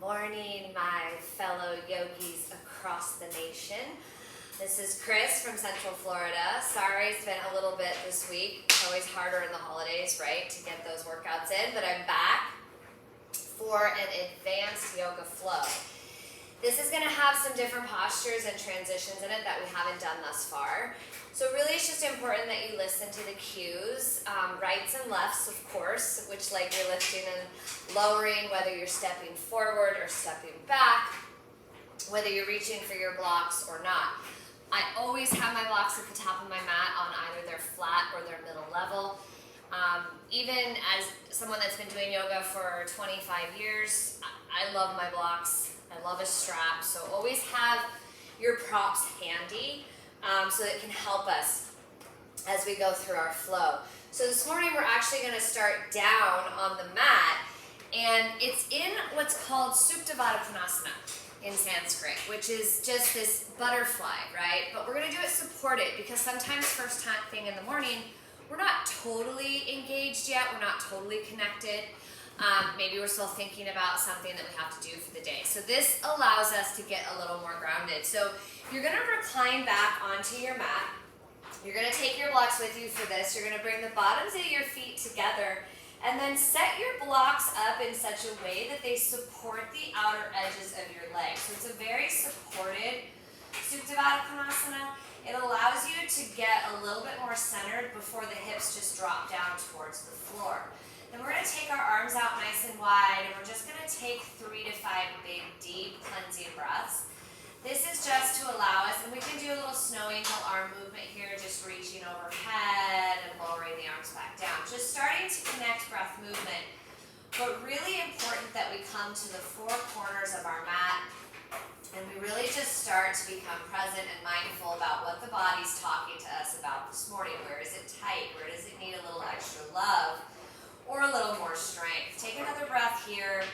Morning, my fellow yogis across the nation. This is Chris from Central Florida. Sorry it's been a little bit this week. It's always harder in the holidays, right, to get those workouts in, but I'm back for an advanced yoga flow. This is going to have some different postures and transitions in it that we haven't done thus far. So really it's just important that you listen to the cues, rights and lefts of course, which like you're lifting and lowering, whether you're stepping forward or stepping back, whether you're reaching for your blocks or not. I always have my blocks at the top of my mat on either their flat or their middle level. Even as someone that's been doing yoga for 25 years, I love my blocks. I love a strap, so always have your props handy so that it can help us as we go through our flow. So this morning we're actually going to start down on the mat, and it's in what's called Supta Konasana in Sanskrit, which is just this butterfly, right? But we're going to do it supported because sometimes first thing in the morning, we're not totally engaged yet, we're not totally connected. Maybe we're still thinking about something that we have to do for the day. So this allows us to get a little more grounded. So you're going to recline back onto your mat. You're going to take your blocks with you for this. You're going to bring the bottoms of your feet together and then set your blocks up in such a way that they support the outer edges of your legs. So it's a very supported Supta Konasana. It allows you to get a little bit more centered before the hips just drop down towards the floor. Then we're going to take our arms out nice and wide, and we're just going to take 3 to 5 big, deep cleansing breaths. This is just to allow us, and we can do a little snow angel arm movement here, just reaching overhead and lowering the arms back down. Just starting to connect breath movement, but really important that we come to the four corners of our mat, and we really just start to become present and mindful about what the body's talking to us about this morning. Where is it tight? Where does it need a little extra love? Or a little more strength. Take another breath here.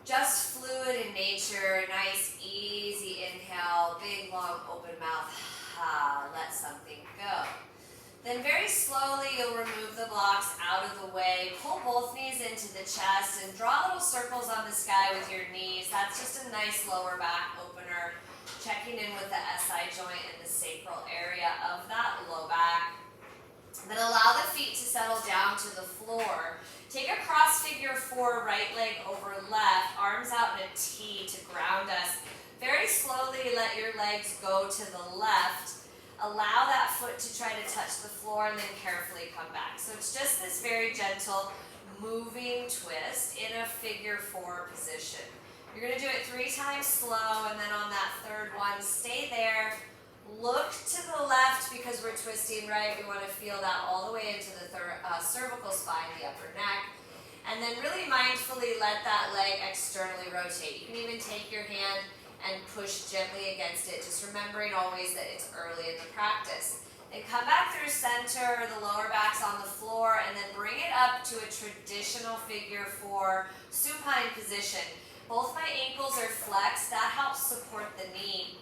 Just fluid in nature. Nice, easy inhale. Big, long, open mouth. Let something go. Then very slowly you'll remove the blocks out of the way. Pull both knees into the chest and draw little circles on the sky with your knees. That's just a nice lower back opener. Checking in with the SI joint in the sacral area of that low back. Then allow the feet to settle down to the floor. Take a cross figure 4, right leg over left, arms out in a T to ground us. Very slowly let your legs go to the left. Allow that foot to try to touch the floor and then carefully come back. So it's just this very gentle moving twist in a figure 4 position. You're going to do it 3 times slow, and then on that third one, stay there. Look to the left because we're twisting right. We want to feel that all the way into the cervical spine, the upper neck. And then really mindfully let that leg externally rotate. You can even take your hand and push gently against it, just remembering always that it's early in the practice. And come back through center, the lower back's on the floor, and then bring it up to a traditional figure 4 supine position. Both my ankles are flexed. That helps support the knee.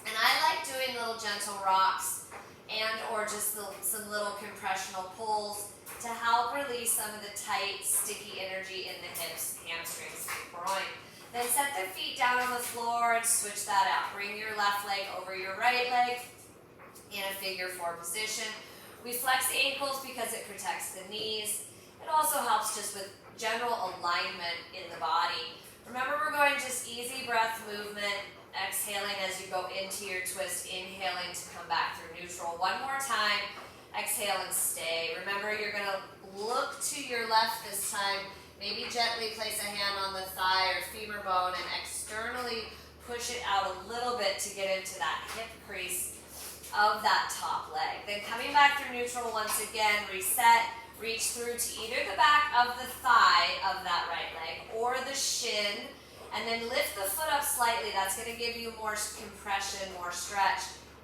And I like doing little gentle rocks and or just some little compressional pulls to help release some of the tight, sticky energy in the hips, hamstrings, and groin. Then set the feet down on the floor and switch that out. Bring your left leg over your right leg in a figure 4 position. We flex the ankles because it protects the knees. It also helps just with general alignment in the body. Remember, we're going just easy breath movement. Exhaling as you go into your twist, inhaling to come back through neutral. One more time, exhale and stay. Remember, you're going to look to your left this time. Maybe gently place a hand on the thigh or femur bone and externally push it out a little bit to get into that hip crease of that top leg. Then coming back through neutral once again, reset, reach through to either the back of the thigh of that right leg or the shin. And then lift the foot up slightly. That's going to give you more compression, more stretch.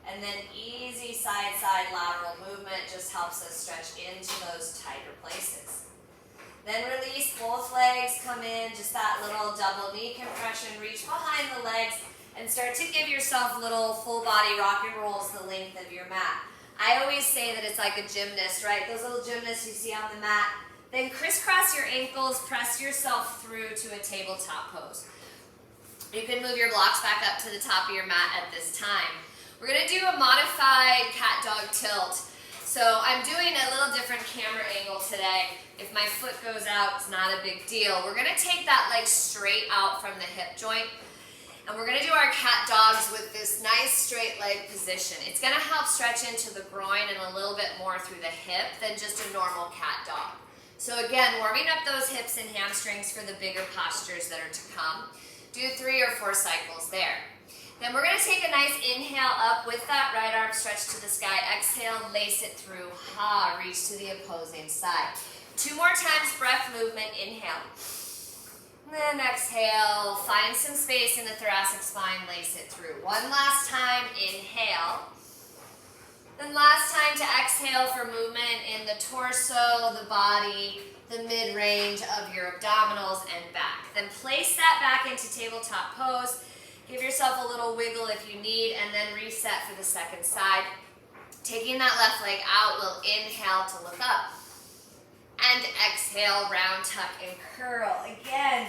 And then easy side-side lateral movement just helps us stretch into those tighter places. Then release, both legs come in, just that little double knee compression. Reach behind the legs and start to give yourself little full body rock and rolls the length of your mat. I always say that it's like a gymnast, right? Those little gymnasts you see on the mat. Then crisscross your ankles, press yourself through to a tabletop pose. You can move your blocks back up to the top of your mat at this time. We're gonna do a modified cat dog tilt. So I'm doing a little different camera angle today. If my foot goes out, it's not a big deal. We're gonna take that leg straight out from the hip joint, and we're gonna do our cat dogs with this nice straight leg position. It's gonna help stretch into the groin and a little bit more through the hip than just a normal cat dog. So again, warming up those hips and hamstrings for the bigger postures that are to come. Do 3 or 4 cycles there. Then we're going to take a nice inhale up with that right arm stretched to the sky. Exhale, lace it through. Ha, reach to the opposing side. 2 more times, breath movement. Inhale. And then exhale. Find some space in the thoracic spine. Lace it through. 1 last time. Inhale. Then last time to exhale for movement in the torso, the body, the mid-range of your abdominals and back. Then place that back into tabletop pose. Give yourself a little wiggle if you need, and then reset for the second side. Taking that left leg out, we'll inhale to look up. And exhale, round, tuck, and curl. Again,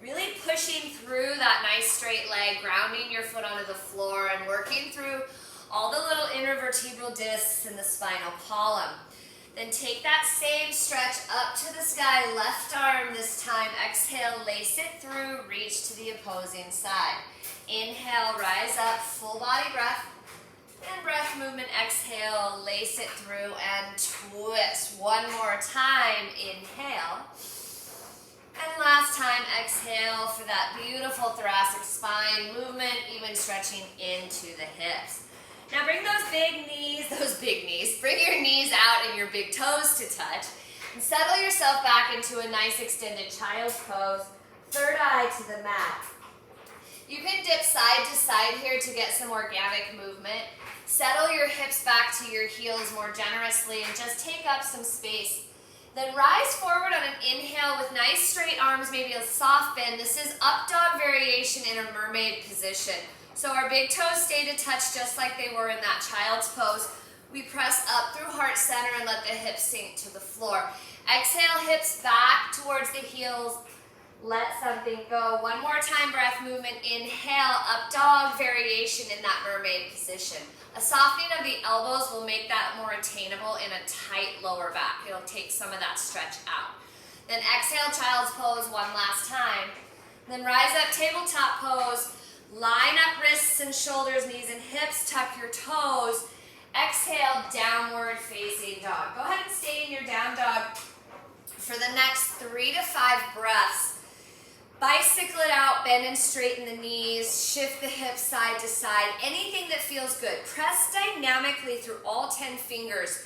really pushing through that nice straight leg, grounding your foot onto the floor, and working through all the little intervertebral discs in the spinal column. Then take that same stretch up to the sky, left arm this time. Exhale, lace it through, reach to the opposing side. Inhale, rise up, full body breath. And breath movement, exhale, lace it through and twist. 1 more time, inhale. And last time, exhale for that beautiful thoracic spine movement, even stretching into the hips. Now bring bring your knees out and your big toes to touch, and settle yourself back into a nice extended child's pose, third eye to the mat. You can dip side to side here to get some organic movement. Settle your hips back to your heels more generously and just take up some space. Then rise forward on an inhale with nice straight arms, maybe a soft bend. This is up dog variation in a mermaid position. So our big toes stay to touch just like they were in that child's pose. We press up through heart center and let the hips sink to the floor. Exhale, hips back towards the heels. Let something go. 1 more time, breath movement. Inhale, up dog variation in that mermaid position. A softening of the elbows will make that more attainable in a tight lower back. It'll take some of that stretch out. Then exhale, child's pose 1 last time. Then rise up, tabletop pose. Line up wrists and shoulders, knees and hips, tuck your toes. Exhale, downward facing dog. Go ahead and stay in your down dog for the next 3 to 5 breaths. Bicycle it out, bend and straighten the knees, shift the hips side to side, anything that feels good. Press dynamically through all 10 fingers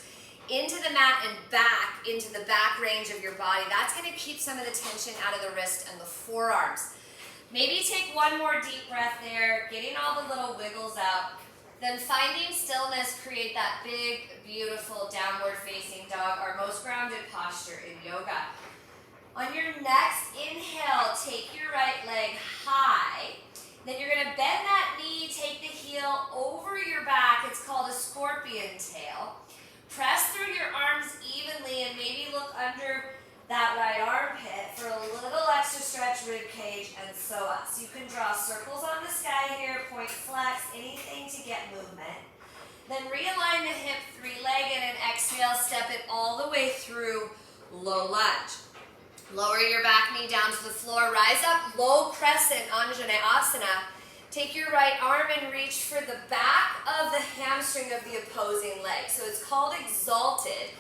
into the mat and back into the back range of your body. That's going to keep some of the tension out of the wrist and the forearms. Maybe take 1 more deep breath there, getting all the little wiggles out. Then finding stillness, create that big, beautiful downward facing dog, our most grounded posture in yoga. On your next inhale, take your right leg high. Then you're going to bend that knee, take the heel over your back. It's called a scorpion tail. Press through your arms evenly and maybe look under that right armpit for a little extra stretch, rib cage, and psoas. You can draw circles on the sky here, point flex, anything to get movement. Then realign the hip, 3-legged, and exhale, step it all the way through low lunge. Lower your back knee down to the floor, rise up, low crescent, Anjaneyasana. Take your right arm and reach for the back of the hamstring of the opposing leg. So it's called exalted.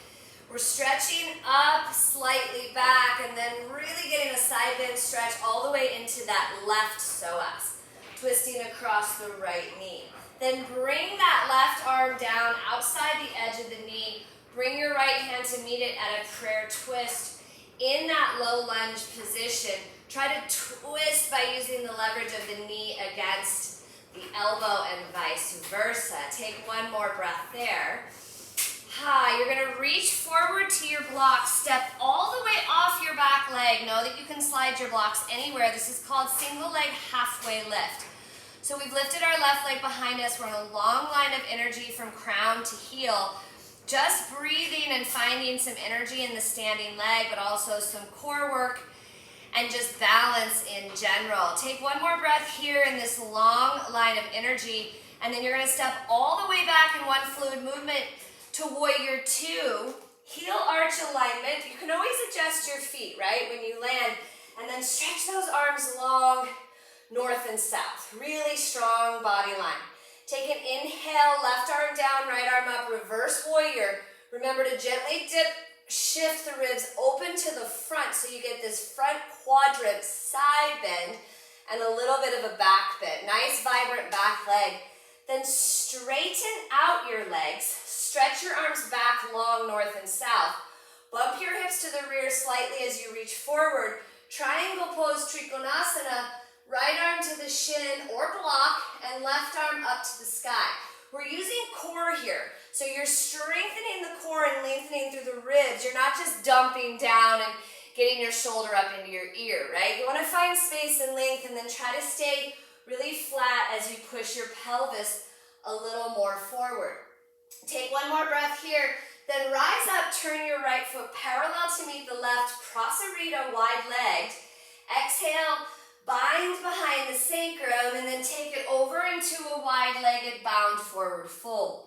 We're stretching up, slightly back, and then really getting a side bend stretch all the way into that left psoas. Twisting across the right knee. Then bring that left arm down outside the edge of the knee. Bring your right hand to meet it at a prayer twist. In that low lunge position, try to twist by using the leverage of the knee against the elbow and vice versa. Take 1 more breath there. You're going to reach forward to your blocks, step all the way off your back leg. Know that you can slide your blocks anywhere. This is called single leg halfway lift. So we've lifted our left leg behind us. We're on a long line of energy from crown to heel. Just breathing and finding some energy in the standing leg, but also some core work. and just balance in general. Take one more breath here in this long line of energy, and then you're gonna step all the way back in one fluid movement to warrior two. Heel arch alignment. You can always adjust your feet, right, when you land, and then stretch those arms long, north and south. Really strong body line. Take an inhale, left arm down, right arm up, reverse warrior. Remember to gently dip, shift the ribs open to the front so you get this front quadrant side bend and a little bit of a back bend. Nice vibrant back leg. Then straighten out your legs. Stretch your arms back long, north and south. Bump your hips to the rear slightly as you reach forward. Triangle pose, Trikonasana. Right arm to the shin or block, and left arm up to the sky. We're using core here. So you're strengthening the core and lengthening through the ribs. You're not just dumping down and getting your shoulder up into your ear, right? You want to find space and length, and then try to stay really flat as you push your pelvis a little more forward. Take one more breath here. Then rise up, turn your right foot parallel to meet the left, Prasarita, wide-legged. Exhale. Bind behind the sacrum, and then take it over into a wide-legged bound forward fold.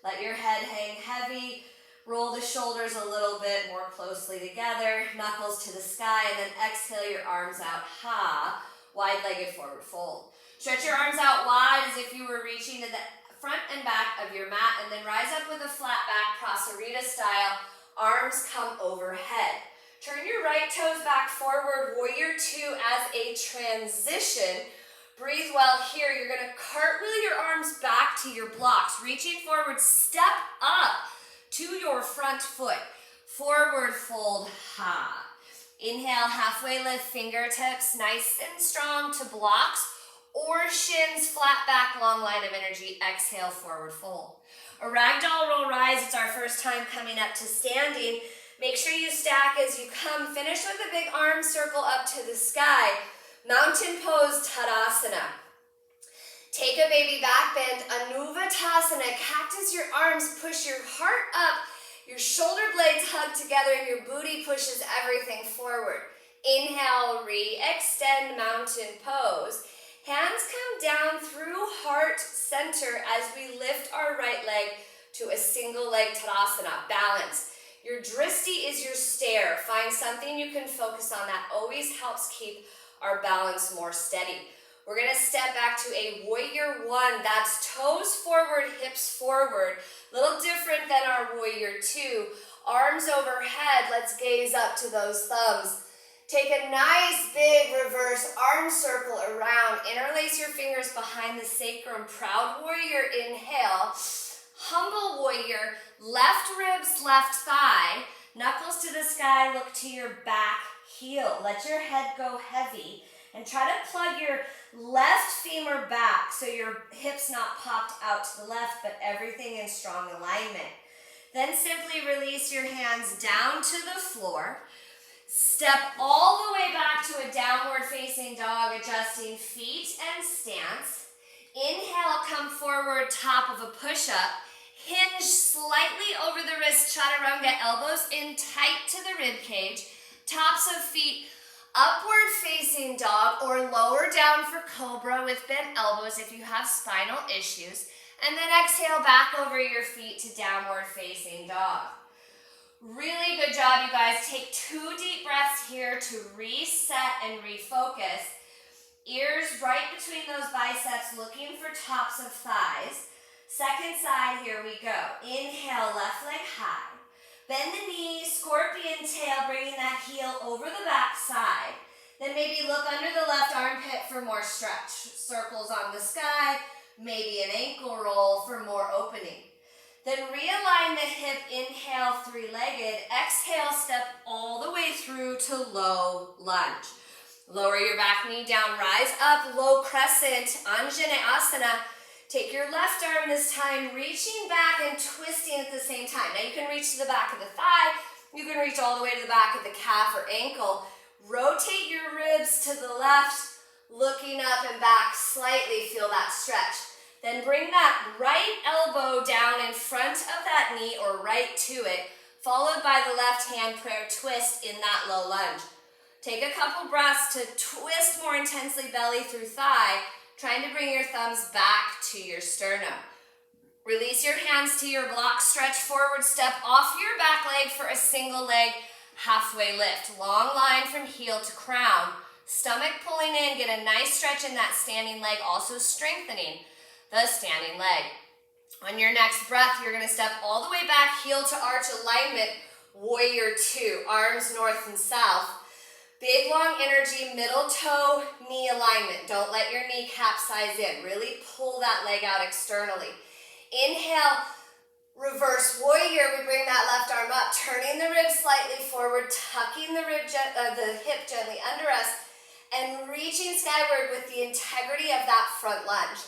Let your head hang heavy. Roll the shoulders a little bit more closely together. Knuckles to the sky, and then exhale your arms out. Ha. Wide-legged forward fold. Stretch your arms out wide as if you were reaching to the front and back of your mat, and then rise up with a flat back, Prasarita style. Arms come overhead. Turn your right toes back forward, warrior two as a transition. Breathe well here. You're gonna cartwheel your arms back to your blocks. Reaching forward, step up to your front foot. Forward fold, ha. Inhale, halfway lift, fingertips nice and strong to blocks or shins, flat back, long line of energy. Exhale, forward fold. A ragdoll roll rise. It's our first time coming up to standing. Make sure you stack as you come. Finish with a big arm circle up to the sky. Mountain pose, Tadasana. Take a baby back bend, Anuvatasana. Cactus your arms, push your heart up. Your shoulder blades hug together and your booty pushes everything forward. Inhale, re-extend, mountain pose. Hands come down through heart center as we lift our right leg to a single leg Tadasana, balance. Your drishti is your stare. Find something you can focus on. That always helps keep our balance more steady. We're gonna step back to a warrior one. That's toes forward, hips forward. A little different than our warrior two. Arms overhead. Let's gaze up to those thumbs. Take a nice big reverse arm circle around. Interlace your fingers behind the sacrum. Proud warrior, inhale. Humble warrior, left ribs, left thigh. Knuckles to the sky, look to your back heel. Let your head go heavy. And try to plug your left femur back so your hips not popped out to the left, but everything in strong alignment. Then simply release your hands down to the floor. Step all the way back to a downward facing dog, adjusting feet and stance. Inhale, come forward, top of a push-up. Hinge slightly over the wrist, chaturanga, elbows in tight to the rib cage. Tops of feet upward facing dog or lower down for cobra with bent elbows if you have spinal issues. And then exhale back over your feet to downward facing dog. Really good job, you guys. Take 2 deep breaths here to reset and refocus. Ears right between those biceps, looking for tops of thighs. Second side, here we go. Inhale, left leg high. Bend the knees, scorpion tail, bringing that heel over the back side. Then maybe look under the left armpit for more stretch. Circles on the sky, maybe an ankle roll for more opening. Then realign the hip, inhale, three-legged. Exhale, step all the way through to low lunge. Lower your back knee down, rise up, low crescent, Anjaneyasana. Take your left arm this time, reaching back and twisting at the same time. Now you can reach to the back of the thigh, you can reach all the way to the back of the calf or ankle. Rotate your ribs to the left, looking up and back slightly, feel that stretch. Then bring that right elbow down in front of that knee or right to it, followed by the left hand prayer twist in that low lunge. Take a couple breaths to twist more intensely belly through thigh, trying to bring your thumbs back to your sternum. Release your hands to your block, stretch forward, step off your back leg for a single leg halfway lift. Long line from heel to crown. Stomach pulling in, get a nice stretch in that standing leg, also strengthening the standing leg. On your next breath, you're gonna step all the way back, heel to arch alignment, warrior two, arms north and south. Big long energy, middle toe, knee alignment. Don't let your knee capsize in. Really pull that leg out externally. Inhale, reverse warrior. We bring that left arm up, turning the ribs slightly forward, tucking the hip gently under us, and reaching skyward with the integrity of that front lunge.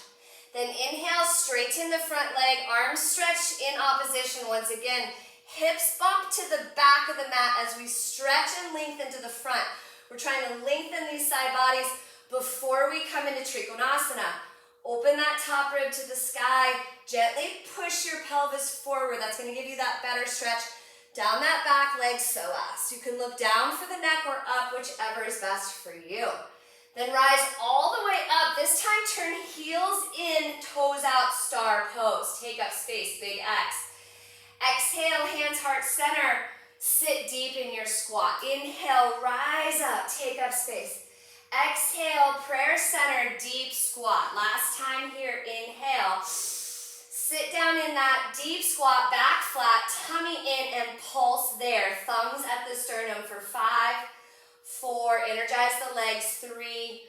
Then inhale, straighten the front leg, arms stretch in opposition once again. Hips bump to the back of the mat as we stretch and lengthen to the front. We're trying to lengthen these side bodies before we come into Trikonasana. Open that top rib to the sky. Gently push your pelvis forward. That's going to give you that better stretch down that back leg, psoas. You can look down for the neck or up, whichever is best for you. Then rise all the way up. This time turn heels in, toes out, star pose. Take up space, big X. Exhale, hands heart center. Sit deep in your squat. Inhale, rise up, take up space. Exhale, prayer center, deep squat. Last time here, inhale. Sit down in that deep squat, back flat, tummy in, and pulse there. Thumbs at the sternum for 5, 4, energize the legs, 3,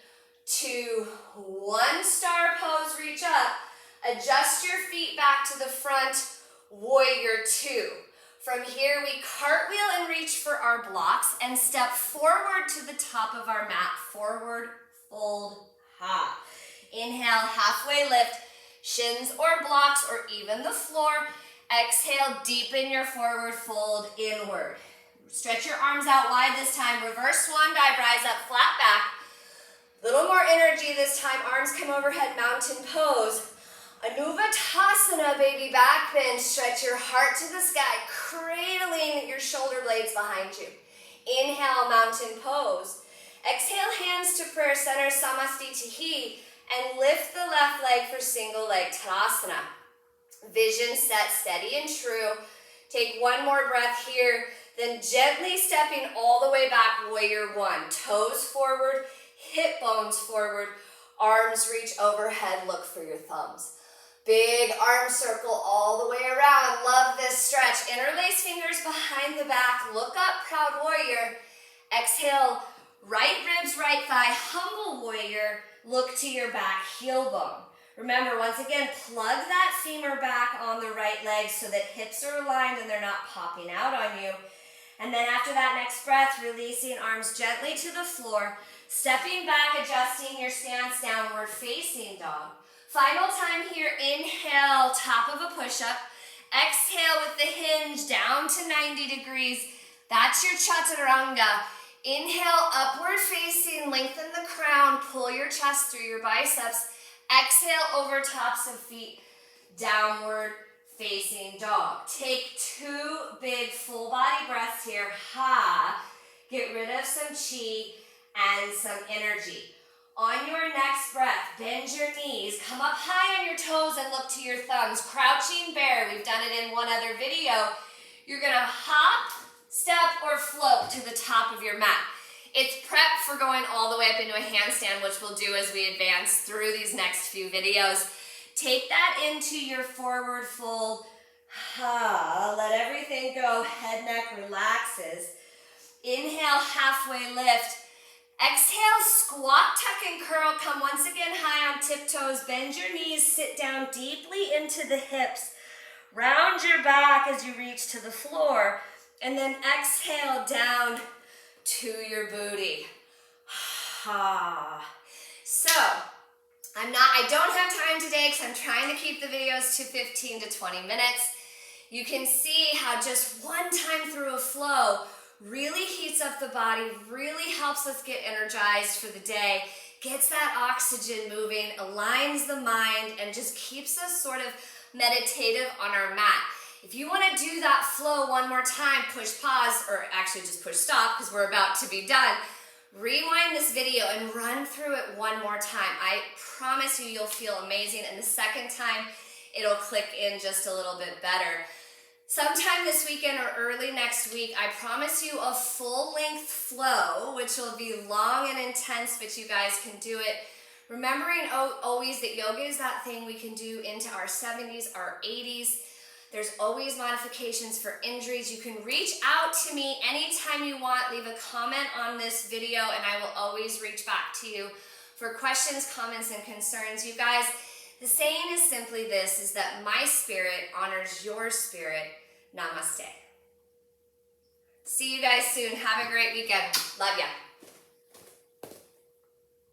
2, 1. Star pose, reach up. Adjust your feet back to the front. Warrior two. From here, we cartwheel and reach for our blocks and step forward to the top of our mat. Forward, fold, ha. Inhale, halfway lift, shins or blocks or even the floor. Exhale, deepen your forward fold inward. Stretch your arms out wide this time. Reverse swan dive, rise up, flat back. Little more energy this time. Arms come overhead, mountain pose. Anuvatasana, baby back bend. Stretch your heart to the sky, cradling your shoulder blades behind you. Inhale, mountain pose. Exhale, hands to prayer center, Samastitihi, and lift the left leg for single leg Tadasana. Vision set, steady and true. Take one more breath here, then gently stepping all the way back, warrior one. Toes forward, hip bones forward, arms reach overhead, look for your thumbs. Big arm circle all the way around. Love this stretch. Interlace fingers behind the back. Look up, proud warrior. Exhale, right ribs, right thigh, humble warrior. Look to your back, heel bone. Remember, once again, plug that femur back on the right leg so that hips are aligned and they're not popping out on you. And then after that next breath, releasing arms gently to the floor, stepping back, adjusting your stance, downward facing dog. Final time here, inhale, top of a push-up. Exhale with the hinge down to 90 degrees. That's your chaturanga. Inhale, upward facing, lengthen the crown, pull your chest through your biceps. Exhale over tops of feet, downward facing dog. Take 2 big full body breaths here. Ha. Get rid of some chi and some energy. On your next breath, bend your knees, come up high on your toes and look to your thumbs. Crouching bear, we've done it in one other video. You're gonna hop, step, or float to the top of your mat. It's prep for going all the way up into a handstand, which we'll do as we advance through these next few videos. Take that into your forward fold. Ha, let everything go, head, neck relaxes. Inhale, halfway lift. Exhale, squat, tuck, and curl. Come once again high on tiptoes. Bend your knees, sit down deeply into the hips. Round your back as you reach to the floor. And then exhale down to your booty. Ha. So, I don't have time today because I'm trying to keep the videos to 15 to 20 minutes. You can see how just one time through a flow really heats up the body, really helps us get energized for the day, gets that oxygen moving, aligns the mind, and just keeps us sort of meditative on our mat. If you want to do that flow one more time, push pause, or actually just push stop because we're about to be done. rewind this video and run through it one more time. I promise you, you'll feel amazing, and the second time, it'll click in just a little bit better. Sometime this weekend or early next week, I promise you a full-length flow, which will be long and intense, but you guys can do it. Remembering always that yoga is that thing we can do into our 70s, our 80s. There's always modifications for injuries. You can reach out to me anytime you want. Leave a comment on this video, and I will always reach back to you for questions, comments, and concerns. You guys, the saying is simply this, is that my spirit honors your spirit. Namaste. See you guys soon. Have a great weekend. Love ya.